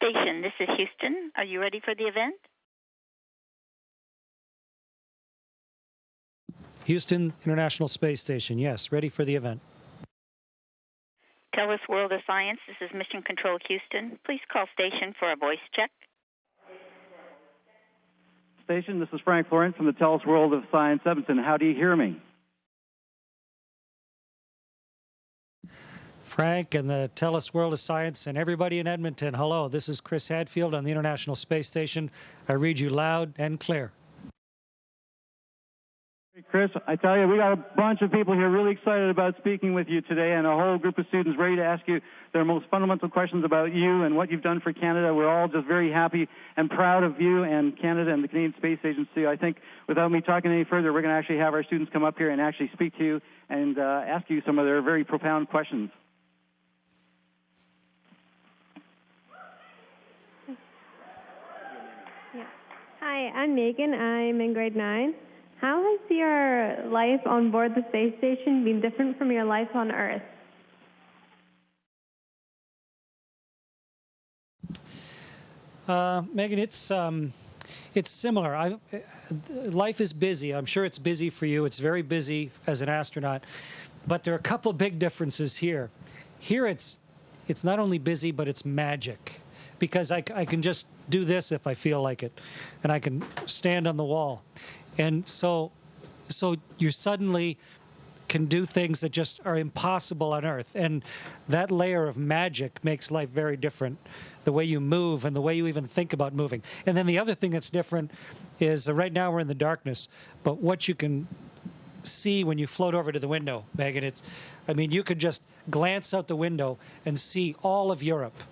Station, this is Houston. Are you ready for the event? Houston International Space Station, yes, ready for the event. TELUS World of Science, this is Mission Control Houston. Please call station for a voice check. Station, this is Frank Florent from the TELUS World of Science, Edmonton. How do you hear me? Frank and the TELUS World of Science and everybody in Edmonton, hello. This is Chris Hadfield on the International Space Station. I read you loud and clear. Chris, I tell you, we got a bunch of people here really excited about speaking with you today, and a whole group of students ready to ask you their most fundamental questions about you and what you've done for Canada. We're all just very happy and proud of you and Canada and the Canadian Space Agency. I think without me talking any further, we're going to actually have our students come up here and actually speak to you and ask you some of their very profound questions. Hi, I'm Megan. I'm in grade 9. How has your life on board the space station been different from your life on Earth? Megan, it's similar. Life is busy. I'm sure it's busy for you. It's very busy as an astronaut. But there are a couple of big differences here. Here it's not only busy, but it's magic. Because I can just do this if I feel like it. And I can stand on the wall. And so you suddenly can do things that just are impossible on Earth. And that layer of magic makes life very different. The way you move and the way you even think about moving. And then the other thing that's different is right now we're in the darkness, but what you can see when you float over to the window, Megan, you could just glance out the window and see all of Europe.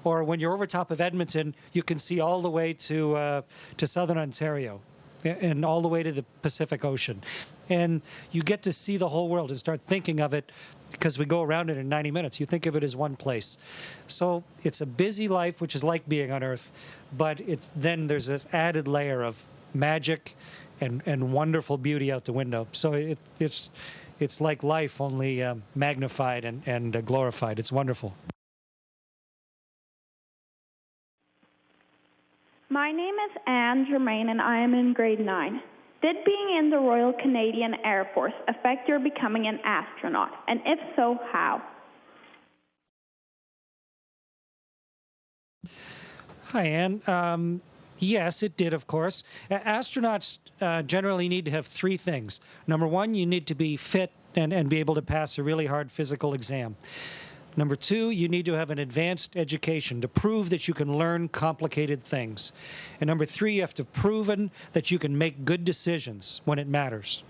Or when you're over top of Edmonton, you can see all the way to southern Ontario and all the way to the Pacific Ocean. And you get to see the whole world and start thinking of it, because we go around it in 90 minutes. You think of it as one place. So it's a busy life, which is like being on Earth, but then there's this added layer of magic and wonderful beauty out the window. So it's like life, only magnified and glorified. It's wonderful. My name is Anne Germain, and I am in grade 9. Did being in the Royal Canadian Air Force affect your becoming an astronaut? And if so, how? Hi, Anne. Yes, it did, of course. Astronauts generally need to have 3 things. Number 1, you need to be fit and be able to pass a really hard physical exam. Number 2, you need to have an advanced education to prove that you can learn complicated things. And number 3, you have to have proven that you can make good decisions when it matters.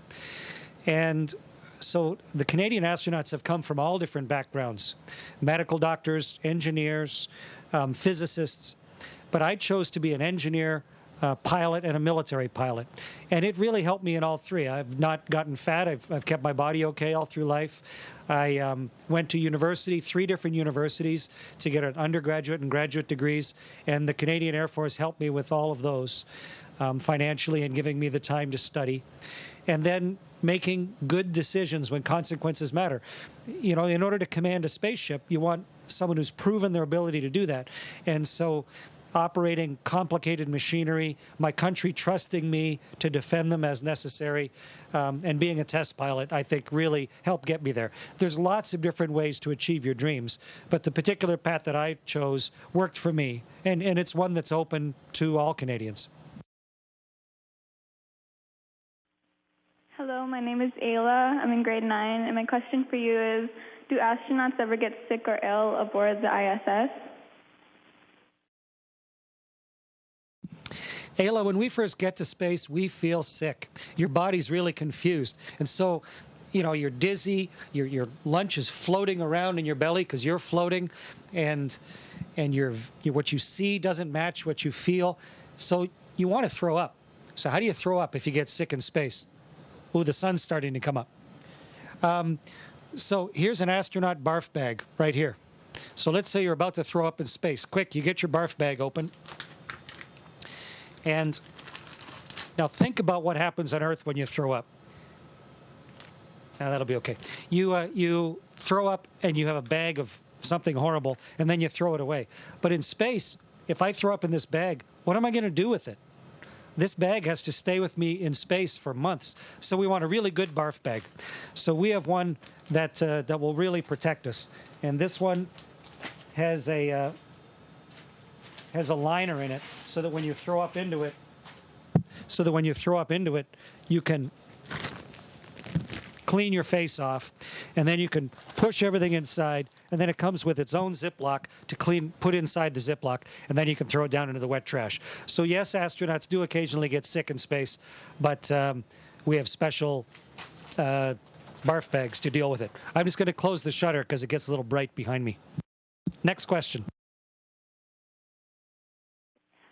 And so the Canadian astronauts have come from all different backgrounds: medical doctors, engineers, physicists. But I chose to be an engineer, pilot, and a military pilot. And it really helped me in all 3. I've not gotten fat. I've kept my body okay all through life. I went to university, 3 different universities, to get an undergraduate and graduate degrees. And the Canadian Air Force helped me with all of those financially and giving me the time to study. And then making good decisions when consequences matter. You know, in order to command a spaceship, you want someone who's proven their ability to do that. And so operating complicated machinery, my country trusting me to defend them as necessary, and being a test pilot, I think really helped get me there. There's lots of different ways to achieve your dreams, but the particular path that I chose worked for me, and it's one that's open to all Canadians. Hello, my name is Ayla. I'm in grade 9, and my question for you is, do astronauts ever get sick or ill aboard the ISS? Ayla, when we first get to space, we feel sick. Your body's really confused. And so, you know, you're dizzy, your lunch is floating around in your belly because you're floating, and what you see doesn't match what you feel. So you want to throw up. So how do you throw up if you get sick in space? Oh, the sun's starting to come up. So here's an astronaut barf bag right here. So let's say you're about to throw up in space. Quick, you get your barf bag open. And now think about what happens on Earth when you throw up. Now that'll be okay. You throw up and you have a bag of something horrible, and then you throw it away. But in space, if I throw up in this bag, what am I going to do with it? This bag has to stay with me in space for months. So we want a really good barf bag. So we have one that will really protect us. And this one has a liner in it so that when you throw up into it, you can clean your face off, and then you can push everything inside, and then it comes with its own Ziploc to put inside the Ziploc, and then you can throw it down into the wet trash. So yes, astronauts do occasionally get sick in space, but we have special barf bags to deal with it. I'm just going to close the shutter because it gets a little bright behind me. Next question.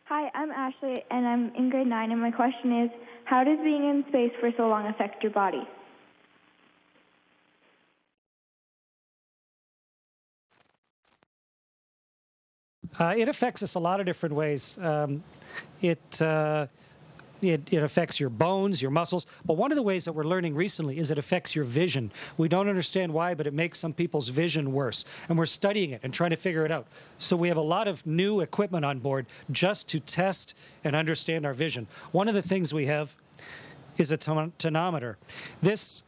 Hi, I'm Ashley, and I'm in grade 9, and my question is, how does being in space for so long affect your body? It affects us a lot of different ways. It affects your bones, your muscles. But one of the ways that we're learning recently is it affects your vision. We don't understand why, but it makes some people's vision worse. And we're studying it and trying to figure it out. So we have a lot of new equipment on board just to test and understand our vision. One of the things we have is a tonometer. This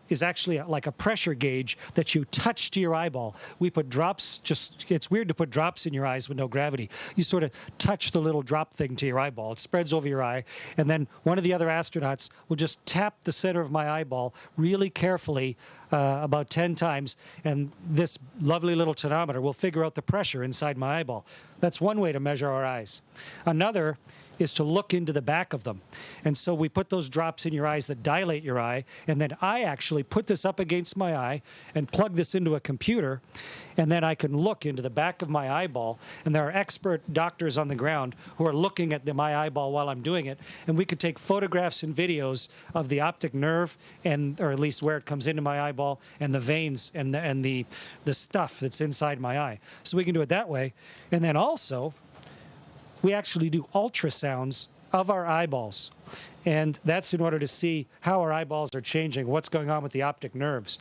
is actually like a pressure gauge that you touch to your eyeball. We put drops, it's weird to put drops in your eyes with no gravity. You sort of touch the little drop thing to your eyeball. It spreads over your eye. And then one of the other astronauts will just tap the center of my eyeball really carefully about 10 times. And this lovely little tonometer will figure out the pressure inside my eyeball. That's one way to measure our eyes. Another is to look into the back of them. And so we put those drops in your eyes that dilate your eye, and then I actually put this up against my eye and plug this into a computer, and then I can look into the back of my eyeball, and there are expert doctors on the ground who are looking at my eyeball while I'm doing it, and we could take photographs and videos of the optic nerve, or at least where it comes into my eyeball, and the veins and the stuff that's inside my eye. So we can do it that way. And then also, we actually do ultrasounds of our eyeballs. And that's in order to see how our eyeballs are changing, what's going on with the optic nerves.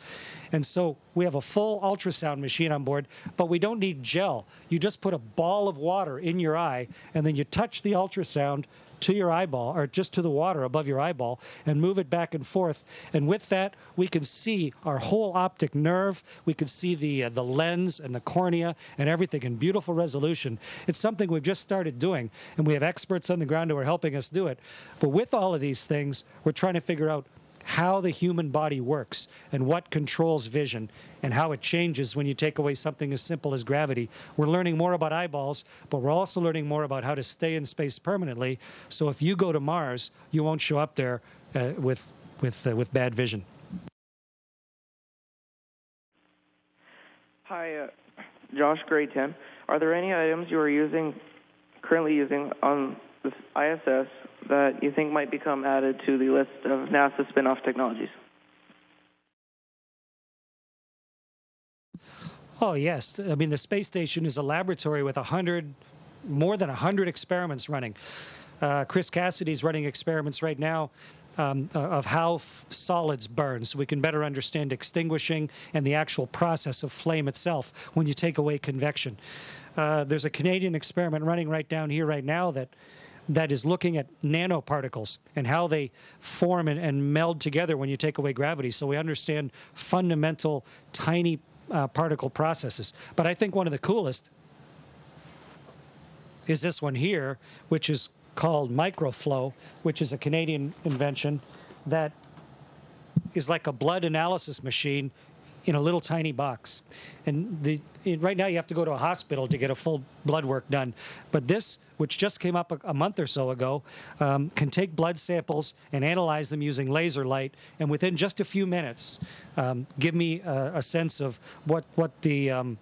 And so we have a full ultrasound machine on board, but we don't need gel. You just put a ball of water in your eye, and then you touch the ultrasound to your eyeball, or just to the water above your eyeball, and move it back and forth. And with that, we can see our whole optic nerve. We can see the lens and the cornea and everything in beautiful resolution. It's something we've just started doing, and we have experts on the ground who are helping us do it. But with all of these things, we're trying to figure out how the human body works and what controls vision and how it changes when you take away something as simple as gravity. We're learning more about eyeballs, but we're also learning more about how to stay in space permanently. So if you go to Mars, you won't show up there with bad vision. Hi, Josh, grade 10. Are there any items you are currently using on the ISS that you think might become added to the list of NASA spin-off technologies? Oh, yes. I mean, the space station is a laboratory with more than 100 experiments running. Chris Cassidy's running experiments right now of how solids burn, so we can better understand extinguishing and the actual process of flame itself when you take away convection. There's a Canadian experiment running right down here right now that is looking at nanoparticles and how they form and meld together when you take away gravity, so we understand fundamental tiny particle processes. But I think one of the coolest is this one here, which is called Microflow, which is a Canadian invention that is like a blood analysis machine in a little tiny box. And right now you have to go to a hospital to get a full blood work done. But this, which just came up a month or so ago, can take blood samples and analyze them using laser light, and within just a few minutes give me a sense of what the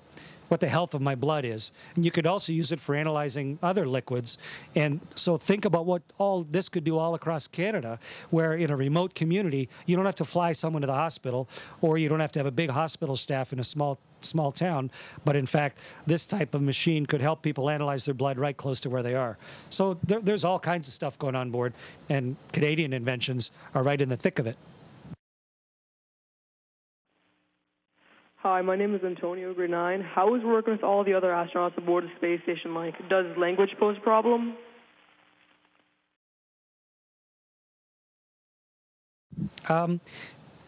health of my blood is. And you could also use it for analyzing other liquids. And so think about what all this could do all across Canada, where in a remote community, you don't have to fly someone to the hospital, or you don't have to have a big hospital staff in a small town. But in fact, this type of machine could help people analyze their blood right close to where they are. So there's all kinds of stuff going on board, and Canadian inventions are right in the thick of it. Hi, my name is Antonio, grade 9. How is working with all the other astronauts aboard the space station like? Does language pose a problem?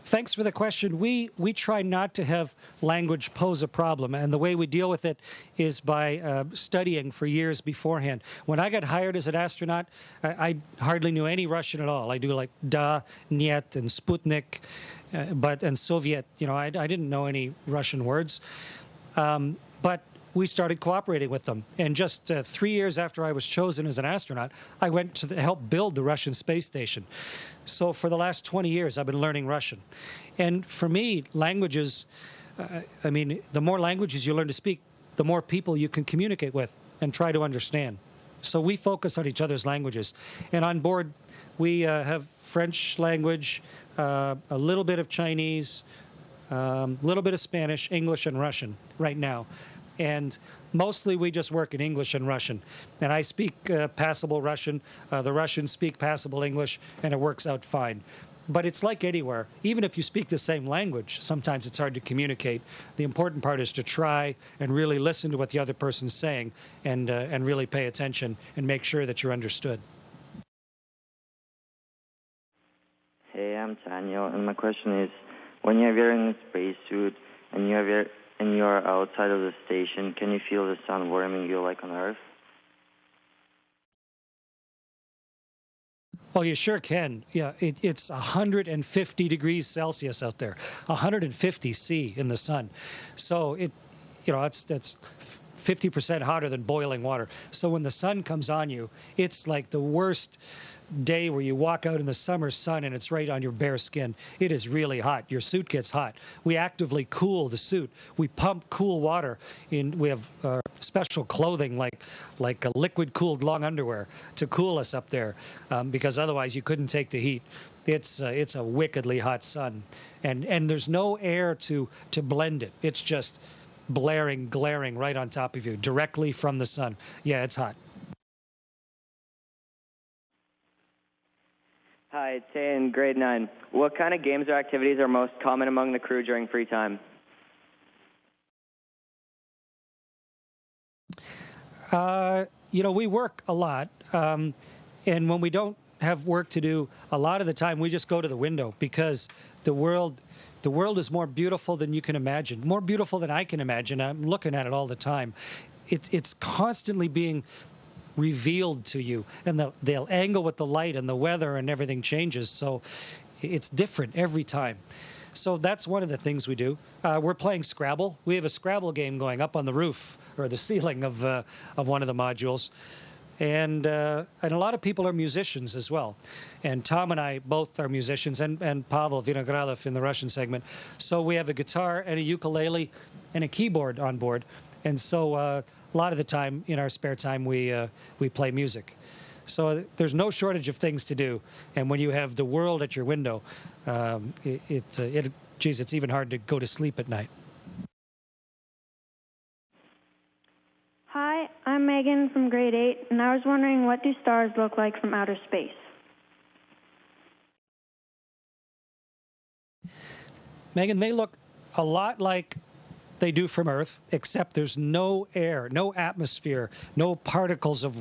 Thanks for the question. We try not to have language pose a problem, and the way we deal with it is by studying for years beforehand. When I got hired as an astronaut, I hardly knew any Russian at all. I do like da, niet, and Sputnik, and Soviet. You know, I didn't know any Russian words, but we started cooperating with them. And just 3 years after I was chosen as an astronaut, I went to help build the Russian space station. So for the last 20 years, I've been learning Russian. And for me, languages, I mean, the more languages you learn to speak, the more people you can communicate with and try to understand. So we focus on each other's languages. And on board, we have French language, a little bit of Chinese, a little bit of Spanish, English, and Russian right now. And mostly we just work in English and Russian. And I speak passable Russian, the Russians speak passable English, and it works out fine. But it's like anywhere. Even if you speak the same language, sometimes it's hard to communicate. The important part is to try and really listen to what the other person's saying and really pay attention and make sure that you're understood. Hey, I'm Daniel, and my question is, when you're wearing a spacesuit and you are outside of the station, can you feel the sun warming you like on Earth? Oh, you sure can. Yeah, it's 150 degrees Celsius out there, 150 C in the sun. So it's 50% hotter than boiling water. So when the sun comes on you, it's like the worst day where you walk out in the summer sun and it's right on your bare skin. It is really hot. Your suit gets hot. We actively cool the suit. We pump cool water in. We have special clothing like a liquid cooled long underwear to cool us up there because otherwise you couldn't take the heat. It's a wickedly hot sun, and there's no air to blend it. It's just glaring right on top of you directly from the sun. Yeah, it's hot. Hi, it's Tay in grade 9. What kind of games or activities are most common among the crew during free time? We work a lot, and when we don't have work to do, a lot of the time we just go to the window because the world is more beautiful than you can imagine, more beautiful than I can imagine. I'm looking at it all the time. It's constantly being revealed to you, and they'll angle with the light and the weather and everything changes, so it's different every time. So that's one of the things we do. We're playing Scrabble. We have a Scrabble game going up on the roof or the ceiling of one of the modules, and a lot of people are musicians as well. And Tom and I both are musicians, and Pavel Vinogradov in the Russian segment. So we have a guitar and a ukulele and a keyboard on board, and so a lot of the time in our spare time we play music. So there's no shortage of things to do, and when you have the world at your window, it's even hard to go to sleep at night. Hi, I'm Megan from grade 8, and I was wondering, what do stars look like from outer space? Megan, they look a lot like they do from Earth, except there's no air, no atmosphere, no particles of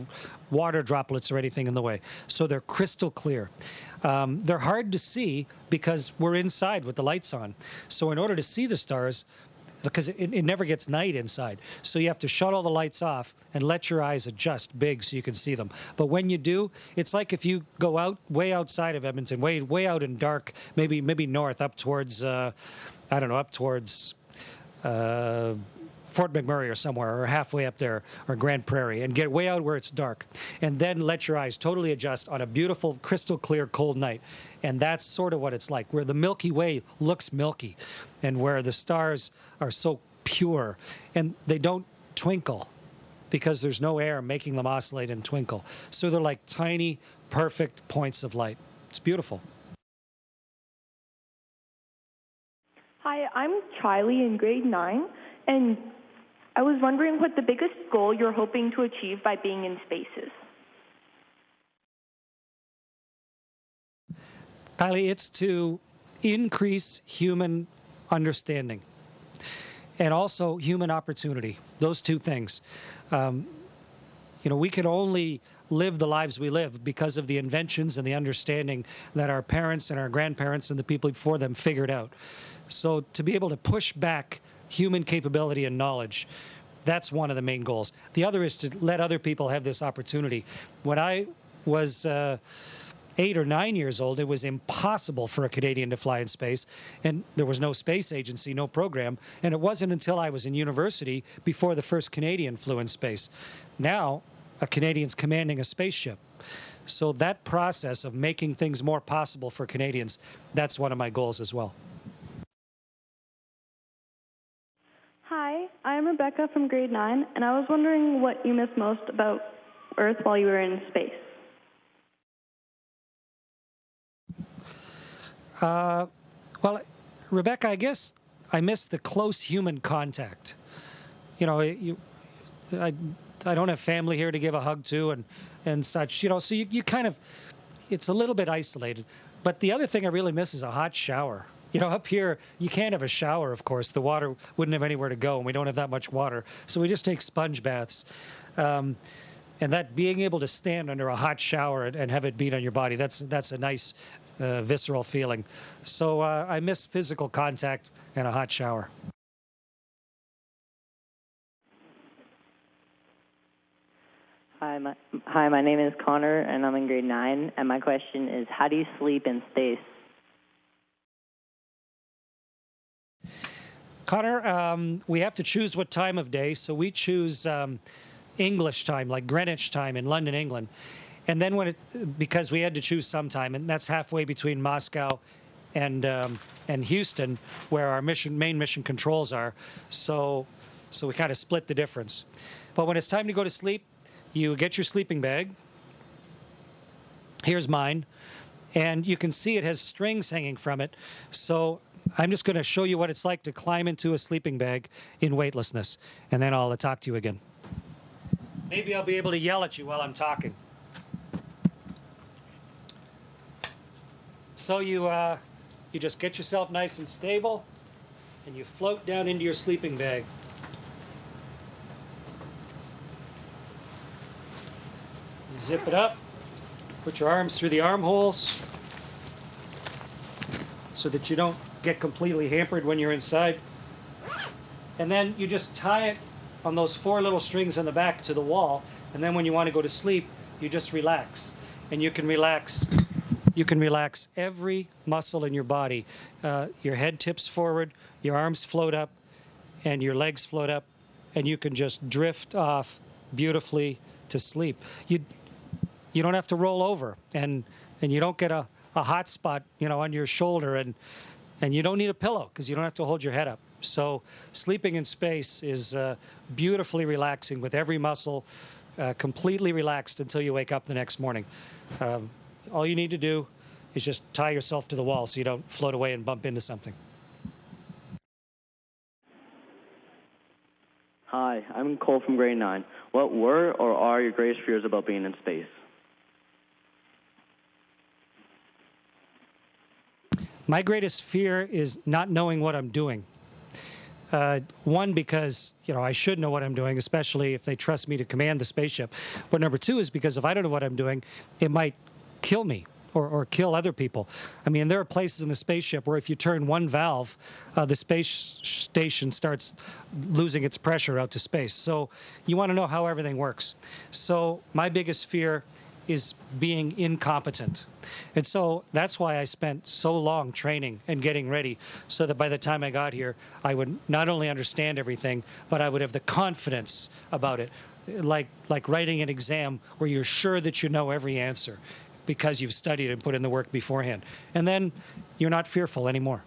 water droplets or anything in the way. So they're crystal clear. They're hard to see because we're inside with the lights on. So in order to see the stars, because it never gets night inside, so you have to shut all the lights off and let your eyes adjust big so you can see them. But when you do, it's like if you go out way outside of Edmonton, way out in dark, maybe north up towards up towards Fort McMurray or somewhere, or halfway up there, or Grand Prairie, and get way out where it's dark, and then let your eyes totally adjust on a beautiful, crystal clear, cold night. And that's sort of what it's like, where the Milky Way looks milky, and where the stars are so pure, and they don't twinkle because there's no air making them oscillate and twinkle. So they're like tiny, perfect points of light. It's beautiful. Hi, I'm Charlie in grade 9, and I was wondering what the biggest goal you're hoping to achieve by being in space is. Kylie, it's to increase human understanding. and also human opportunity. Those two things. We can only live the lives we live because of the inventions and the understanding that our parents and our grandparents and the people before them figured out. So to be able to push back human capability and knowledge, that's one of the main goals. The other is to let other people have this opportunity. When I was 8 or 9 years old, it was impossible for a Canadian to fly in space, and there was no space agency, no program, and it wasn't until I was in university before the first Canadian flew in space. Now, a Canadian's commanding a spaceship. So that process of making things more possible for Canadians, that's one of my goals as well. Hi, I'm Rebecca from grade 9, and I was wondering what you miss most about Earth while you were in space. Well, Rebecca, I guess I miss the close human contact. I don't have family here to give a hug to and such, so you kind of, it's a little bit isolated. But the other thing I really miss is a hot shower. Up here, you can't have a shower, of course. The water wouldn't have anywhere to go, and we don't have that much water. So we just take sponge baths. And that being able to stand under a hot shower and have it beat on your body, that's a nice visceral feeling. So I miss physical contact and a hot shower. Hi, my name is Connor, and I'm in grade 9. And my question is, how do you sleep in space? Connor, we have to choose what time of day, so we choose English time, like Greenwich time in London, England. And then because we had to choose some time, and that's halfway between Moscow and Houston, where our main mission controls are. So we kind of split the difference. But when it's time to go to sleep, you get your sleeping bag. Here's mine. And you can see it has strings hanging from it. So I'm just going to show you what it's like to climb into a sleeping bag in weightlessness. And then I'll talk to you again. Maybe I'll be able to yell at you while I'm talking. So you just get yourself nice and stable, and you float down into your sleeping bag. You zip it up, put your arms through the armholes so that you don't get completely hampered when you're inside. And then you just tie it on those 4 little strings on the back to the wall, and then when you want to go to sleep, you just relax. And you can relax every muscle in your body. Your head tips forward, your arms float up, and your legs float up, and you can just drift off beautifully to sleep. You don't have to roll over, and you don't get a hot spot, on your shoulder, and you don't need a pillow because you don't have to hold your head up. So sleeping in space is beautifully relaxing with every muscle completely relaxed until you wake up the next morning. All you need to do is just tie yourself to the wall so you don't float away and bump into something. Hi, I'm Cole from grade 9. What were or are your greatest fears about being in space? My greatest fear is not knowing what I'm doing. One, because I should know what I'm doing, especially if they trust me to command the spaceship. But number 2 is because if I don't know what I'm doing, it might kill me or kill other people. I mean, there are places in the spaceship where if you turn one valve, the space station starts losing its pressure out to space. So you want to know how everything works. So my biggest fear is being incompetent. And so that's why I spent so long training and getting ready, so that by the time I got here, I would not only understand everything, but I would have the confidence about it, like writing an exam where you're sure that you know every answer because you've studied and put in the work beforehand. And then you're not fearful anymore.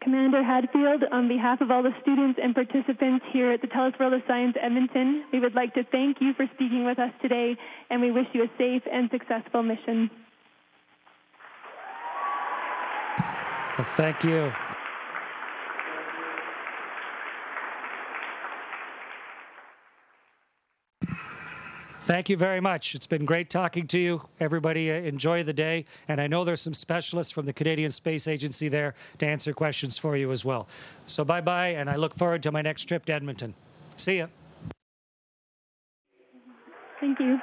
Commander Hadfield, on behalf of all the students and participants here at the TELUS World of Science Edmonton, we would like to thank you for speaking with us today, and we wish you a safe and successful mission. Well, thank you. Thank you very much. It's been great talking to you. Everybody enjoy the day. And I know there's some specialists from the Canadian Space Agency there to answer questions for you as well. So bye-bye, and I look forward to my next trip to Edmonton. See ya. Thank you.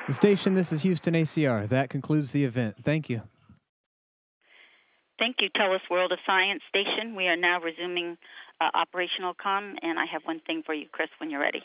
The station, this is Houston ACR. That concludes the event. Thank you. Thank you, TELUS World of Science Station. We are now resuming operational comm, and I have one thing for you, Chris, when you're ready.